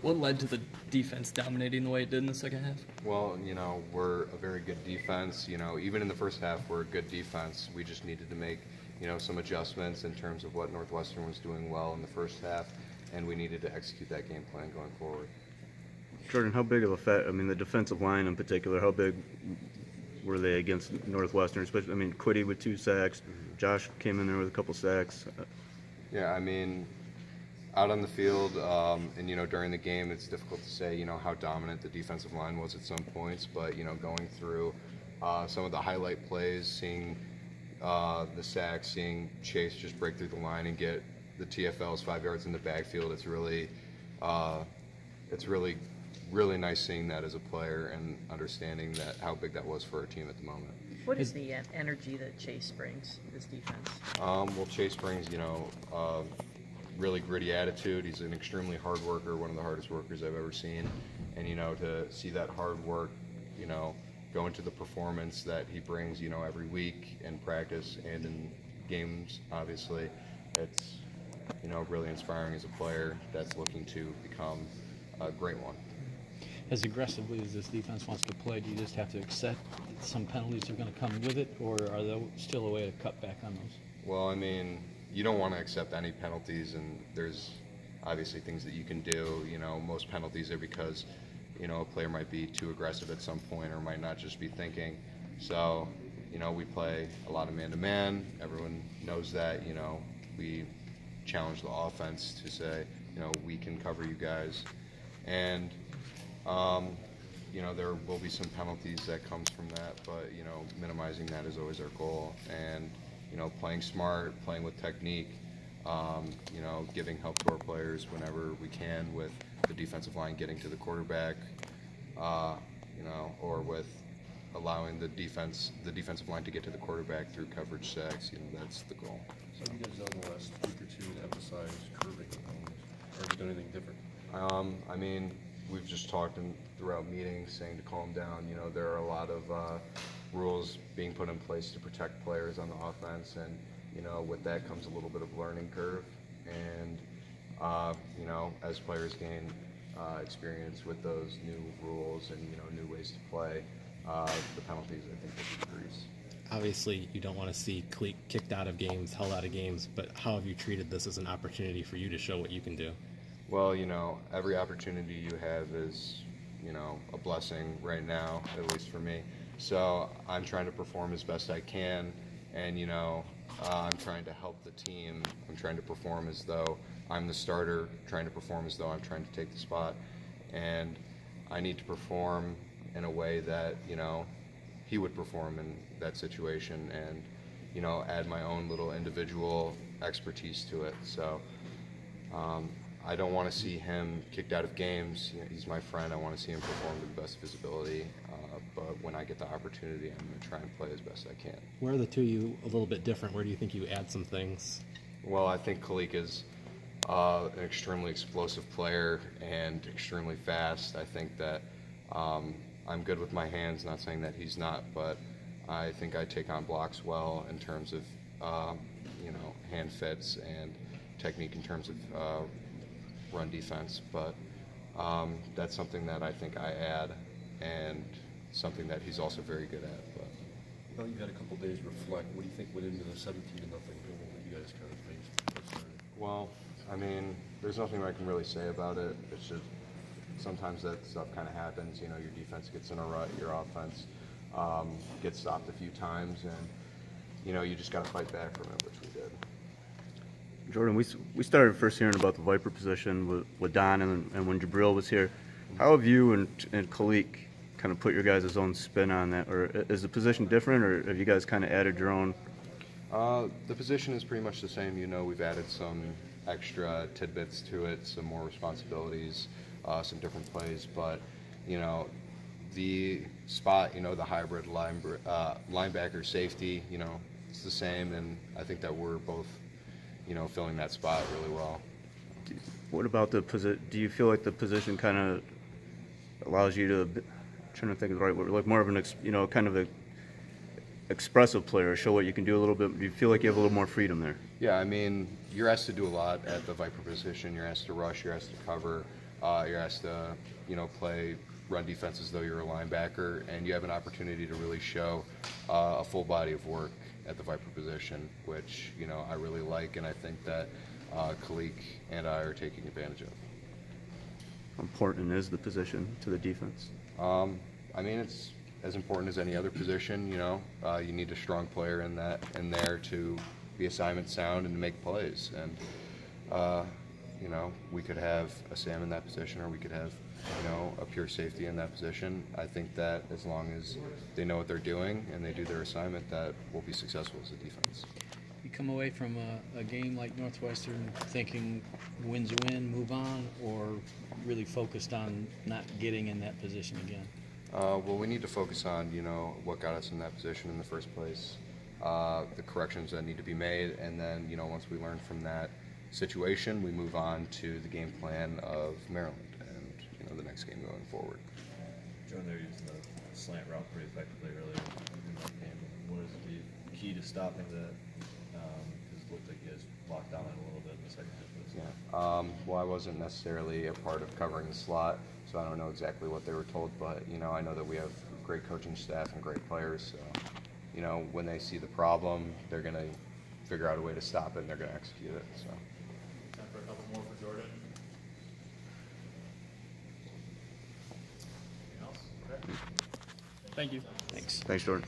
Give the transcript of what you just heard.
What led to the defense dominating the way it did in the second half? Well, we're a very good defense. Even in the first half, we're a good defense. We just needed to make, some adjustments in terms of what Northwestern was doing well in the first half, and we needed to execute that game plan going forward. Jordan, how big of a the defensive line in particular, how big were they against Northwestern? Especially, Quiddy with 2 sacks. Josh came in there with a couple sacks. Yeah, out on the field and during the game, it's difficult to say how dominant the defensive line was at some points, but going through some of the highlight plays, seeing the sacks, seeing Chase just break through the line and get the TFLs 5 yards in the backfield, it's really nice seeing that as a player and understanding that how big that was for our team at the moment. What is the energy that Chase brings to this defense? Well, Chase brings really gritty attitude. He's an extremely hard worker, one of the hardest workers I've ever seen. And, to see that hard work, go into the performance that he brings, every week in practice and in games, obviously, it's, really inspiring as a player that's looking to become a great one. As aggressively as this defense wants to play, do you just have to accept some penalties are going to come with it, or are there still a way to cut back on those? Well, you don't want to accept any penalties, and there's obviously things that you can do. Most penalties are because, a player might be too aggressive at some point or might not just be thinking. So, we play a lot of man-to-man. Everyone knows that. We challenge the offense to say, we can cover you guys. And, there will be some penalties that comes from that, but, minimizing that is always our goal. And, playing smart, playing with technique, giving help to our players whenever we can with the defensive line getting to the quarterback, or with allowing the defensive line to get to the quarterback through coverage sacks. That's the goal. So you guys done the last week or two to emphasize curving, or have you done anything different? We've just talked throughout meetings saying to calm down. There are a lot of rules being put in place to protect players on the offense, and with that comes a little bit of learning curve. And as players gain experience with those new rules and new ways to play, the penalties I think will decrease. Obviously, you don't want to see Khaleke kicked out of games, held out of games, but how have you treated this as an opportunity for you to show what you can do? Well, every opportunity you have is, a blessing right now, at least for me. So I'm trying to perform as best I can, and, I'm trying to help the team. I'm trying to perform as though I'm the starter, trying to perform as though I'm trying to take the spot. And I need to perform in a way that, he would perform in that situation and, add my own little individual expertise to it. So I don't want to see him kicked out of games. He's my friend. I want to see him perform to the best of his ability. But when I get the opportunity, I'm going to try and play as best I can. Where are the two of you a little bit different? Where do you think you add some things? Well, I think Khaleke is an extremely explosive player and extremely fast. I think that I'm good with my hands, not saying that he's not, but I think I take on blocks well in terms of, hand fits and technique in terms of run defense. But that's something that I think I add and something that he's also very good at. But now you've had a couple days to reflect. What do you think went into the 17-0 goal that you guys kind of faced? Well, there's nothing I can really say about it. It's just sometimes that stuff kind of happens. Your defense gets in a rut, your offense gets stopped a few times, and you just got to fight back from it, which we did. Jordan, we started first hearing about the Viper position with Don and when Jabrill was here. How have you and Khaleke kind of put your guys' own spin on that? Or is the position different, or have you guys kind of added your own? The position is pretty much the same. We've added some extra tidbits to it, some more responsibilities, some different plays. But, the spot, the hybrid linebacker safety, it's the same. And I think that we're both, filling that spot really well. What about the position? Do you feel like the position kind of allows you to, I'm trying to think of the right word, like more of an, kind of a expressive player, show what you can do a little bit? Do you feel like you have a little more freedom there? Yeah, you're asked to do a lot at the Viper position. You're asked to rush, you're asked to cover. You're asked to, play run defense as though you're a linebacker, and you have an opportunity to really show a full body of work at the Viper position, which, I really like, and I think that Khaleke and I are taking advantage of. How important is the position to the defense? I mean, it's as important as any other position. You need a strong player in there to be assignment sound and to make plays. And we could have a Sam in that position, or we could have a pure safety in that position. I think that as long as they know what they're doing and they do their assignment, that we'll be successful as a defense. You come away from a game like Northwestern thinking win's a win, move on, or really focused on not getting in that position again? Well, we need to focus on, what got us in that position in the first place, the corrections that need to be made, and then, once we learn from that situation, we move on to the game plan of Maryland and, the next game going forward. Jordan, they're using the slant route pretty effectively earlier in that game. What is the key to stopping that? Because it looked like you guys locked down it a little bit in the second half. Yeah. Well, I wasn't necessarily a part of covering the slot, so I don't know exactly what they were told, but, I know that we have great coaching staff and great players, so, when they see the problem, they're going to figure out a way to stop it, and they're going to execute it. So. Time for a couple more for Jordan. Anything else? Okay. Thank you. Thanks. Thanks, Jordan.